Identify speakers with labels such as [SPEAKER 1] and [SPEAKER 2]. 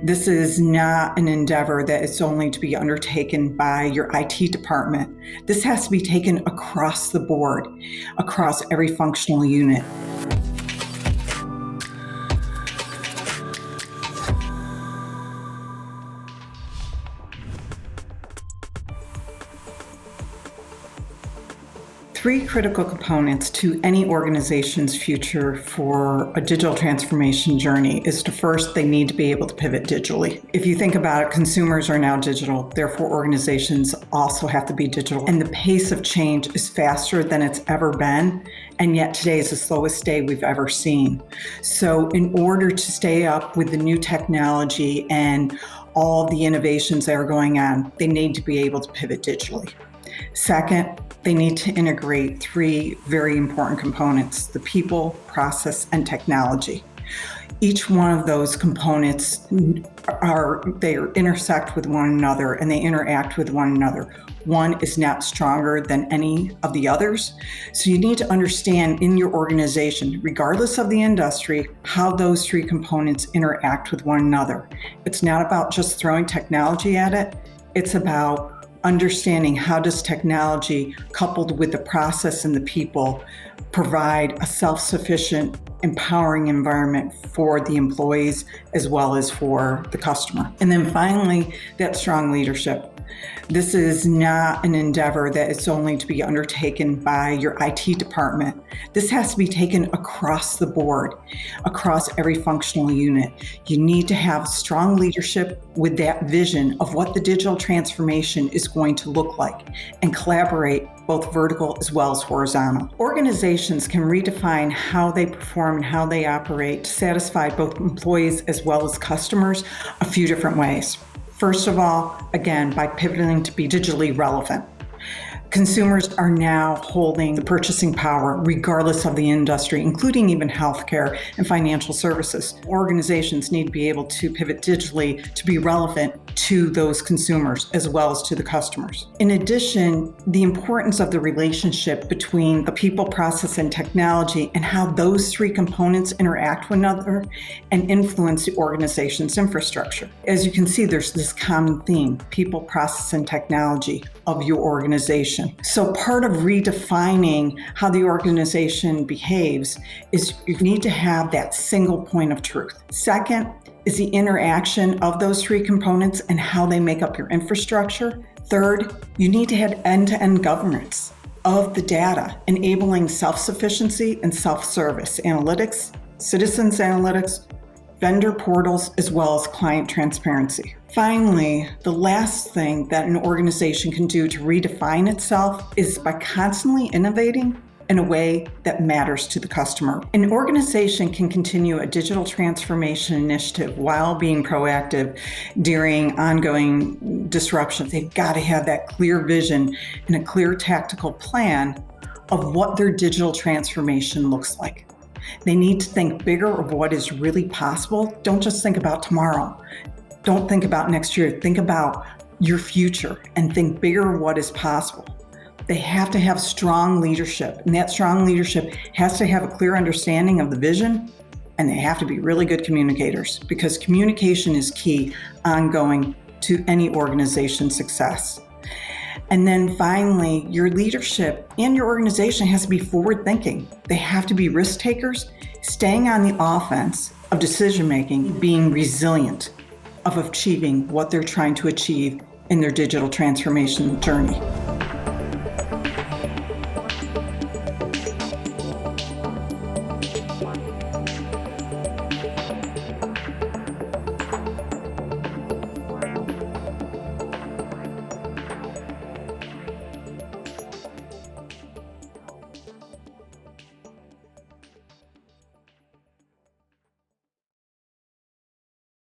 [SPEAKER 1] This is not an endeavor that is only to be undertaken by your IT department. This has to be taken across the board, across every functional unit. Three critical components to any organization's future for a digital transformation journey is to first, they need to be able to pivot digitally. If you think about it, consumers are now digital, therefore organizations also have to be digital. And the pace of change is faster than it's ever been, and yet today is the slowest day we've ever seen. So in order to stay up with the new technology and all the innovations that are going on, they need to be able to pivot digitally. Second, they need to integrate three very important components: the people, process, and technology. Each one of those components intersect with one another and they interact with one another. One is not stronger than any of the others. So you need to understand in your organization, regardless of the industry, how those three components interact with one another. It's not about just throwing technology at it. It's about understanding how does technology, coupled with the process and the people, provide a self-sufficient, empowering environment for the employees as well as for the customer. And then finally, that strong leadership. This is not an endeavor that is only to be undertaken by your IT department. This has to be taken across the board, across every functional unit. You need to have strong leadership with that vision of what the digital transformation is going to look like and collaborate both vertical as well as horizontal. Organizations can redefine how they perform and how they operate to satisfy both employees as well as customers a few different ways. First of all, again, by pivoting to be digitally relevant. Consumers are now holding the purchasing power regardless of the industry, including even healthcare and financial services. Organizations need to be able to pivot digitally to be relevant to those consumers as well as to the customers. In addition, the importance of the relationship between the people, process, and technology and how those three components interact with one another and influence the organization's infrastructure. As you can see, there's this common theme: people, process, and technology of your organization. So part of redefining how the organization behaves is you need to have that single point of truth. Second is the interaction of those three components and how they make up your infrastructure. Third, you need to have end-to-end governance of the data, enabling self-sufficiency and self-service analytics, citizens analytics, vendor portals, as well as client transparency. Finally, the last thing that an organization can do to redefine itself is by constantly innovating in a way that matters to the customer. An organization can continue a digital transformation initiative while being proactive during ongoing disruptions. They've got to have that clear vision and a clear tactical plan of what their digital transformation looks like. They need to think bigger of what is really possible. Don't just think about tomorrow. Don't think about next year. Think about your future and think bigger of what is possible. They have to have strong leadership, and that strong leadership has to have a clear understanding of the vision, and they have to be really good communicators, because communication is key ongoing to any organization's success. And then finally, your leadership and your organization has to be forward-thinking. They have to be risk takers, staying on the offense of decision-making, being resilient of achieving what they're trying to achieve in their digital transformation journey.